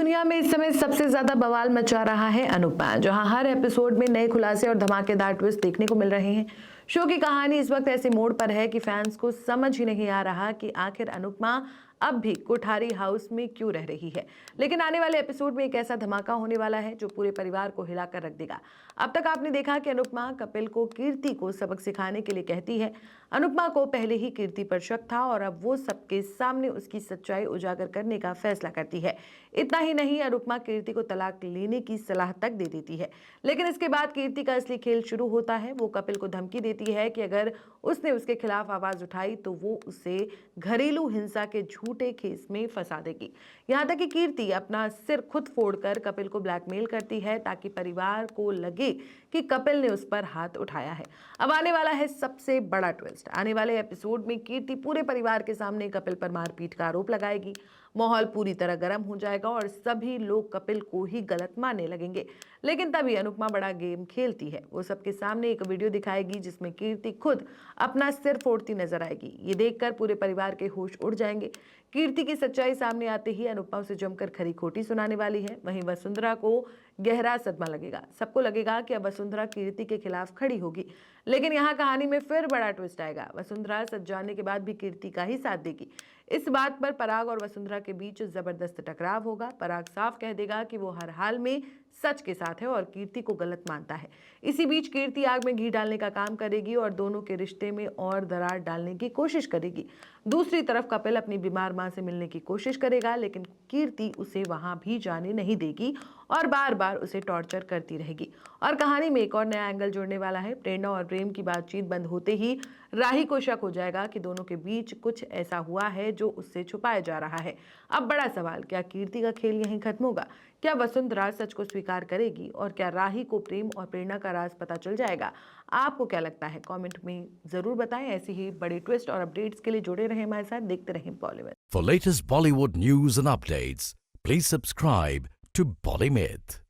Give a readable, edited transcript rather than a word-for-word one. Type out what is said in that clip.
दुनिया में इस समय सबसे ज्यादा बवाल मचा रहा है अनुपमा, जहां हर एपिसोड में नए खुलासे और धमाकेदार ट्विस्ट देखने को मिल रहे हैं। शो की कहानी इस वक्त ऐसे मोड़ पर है कि फैंस को समझ ही नहीं आ रहा कि आखिर अनुपमा अब भी कोठारी हाउस में क्यों रह रही है। लेकिन आने वाले एपिसोड में एक ऐसा धमाका होने वाला है जो पूरे परिवार को हिलाकर रख देगा। अब तक आपने देखा कि अनुपमा कपिल को कीर्ति को सबक सिखाने के लिए कहती है। अनुपमा को पहले ही कीर्ति पर शक था और अब वो सबके सामने उसकी सच्चाई उजागर करने का फैसला करती है। इतना ही नहीं, अनुपमा कीर्ति को तलाक लेने की सलाह तक दे देती है। लेकिन इसके बाद कीर्ति का असली खेल शुरू होता है। वो कपिल को धमकी देती है कि अगर उसने उसके खिलाफ आवाज उठाई तो वो उसे घरेलू हिंसा के झूठे केस में फंसा देगी। यहाँ तक कि कीर्ति अपना सिर खुद फोड़कर कपिल को ब्लैकमेल करती है ताकि परिवार को लगे कि कपिल ने उस पर हाथ उठाया है। अब आने वाला है सबसे बड़ा ट्विस्ट। आने वाले एपिसोड में कीर्ति पूरे परिवार के सामने कपिल पर मारपीट का आरोप लगाएगी। माहौल पूरी तरह गर्म हो जाएगा और सभी लोग कपिल को ही गलत मानने लगेंगे। लेकिन तभी अनुपमा बड़ा गेम खेलती है। वो सबके सामने एक वीडियो दिखाएगी जिसमें कीर्ति खुद अपना सिर फोड़ती नजर आएगी। ये देखकर पूरे परिवार के होश उड़ जाएंगे। कीर्ति की सच्चाई सामने आते ही अनुपमा उसे जमकर खरी खोटी सुनाने वाली है। वहीं वसुंधरा को गहरा सदमा लगेगा। सबको लगेगा कि अब वसुंधरा कीर्ति के खिलाफ खड़ी होगी। लेकिन यहाँ कहानी में फिर बड़ा ट्विस्ट आएगा। वसुंधरा सच जानने के बाद भी कीर्ति का ही साथ देगी। इस बात पर पराग और वसुंधरा के बीच जबरदस्त टकराव होगा। पराग साफ कह देगा कि वो हर हाल में सच के साथ है और कीर्ति को गलत मानता है। इसी बीच कीर्ति आग में घी डालने का काम करेगी और दोनों के रिश्ते में और दरार डालने की कोशिश करेगी। दूसरी तरफ कपिल अपनी बीमार मां से मिलने की कोशिश करेगा, लेकिन कीर्ति उसे वहां भी जाने नहीं देगी और बार बार उसे टॉर्चर करती रहेगी। और कहानी में एक और नया एंगल जुड़ने वाला है। प्रेरणा और प्रेम की बातचीत बंद होते ही राही को शक हो जाएगा कि दोनों के बीच कुछ ऐसा हुआ है जो उससे छुपाया जा रहा है। अब बड़ा सवाल, क्या कीर्ति का खेल यहीं खत्म होगा? क्या वसुंधरा सच को स्वीकार करेगी और क्या राही को प्रेम और प्रेरणा का राज पता चल जाएगा? आपको क्या लगता है? कमेंट में जरूर बताएं। ऐसी ही बड़ी ट्विस्ट और अपडेट्स के लिए जुड़े रहें हमारे साथ, देखते रहें Bollywood. For latest Bollywood news and updates, please subscribe to Bolly Myth.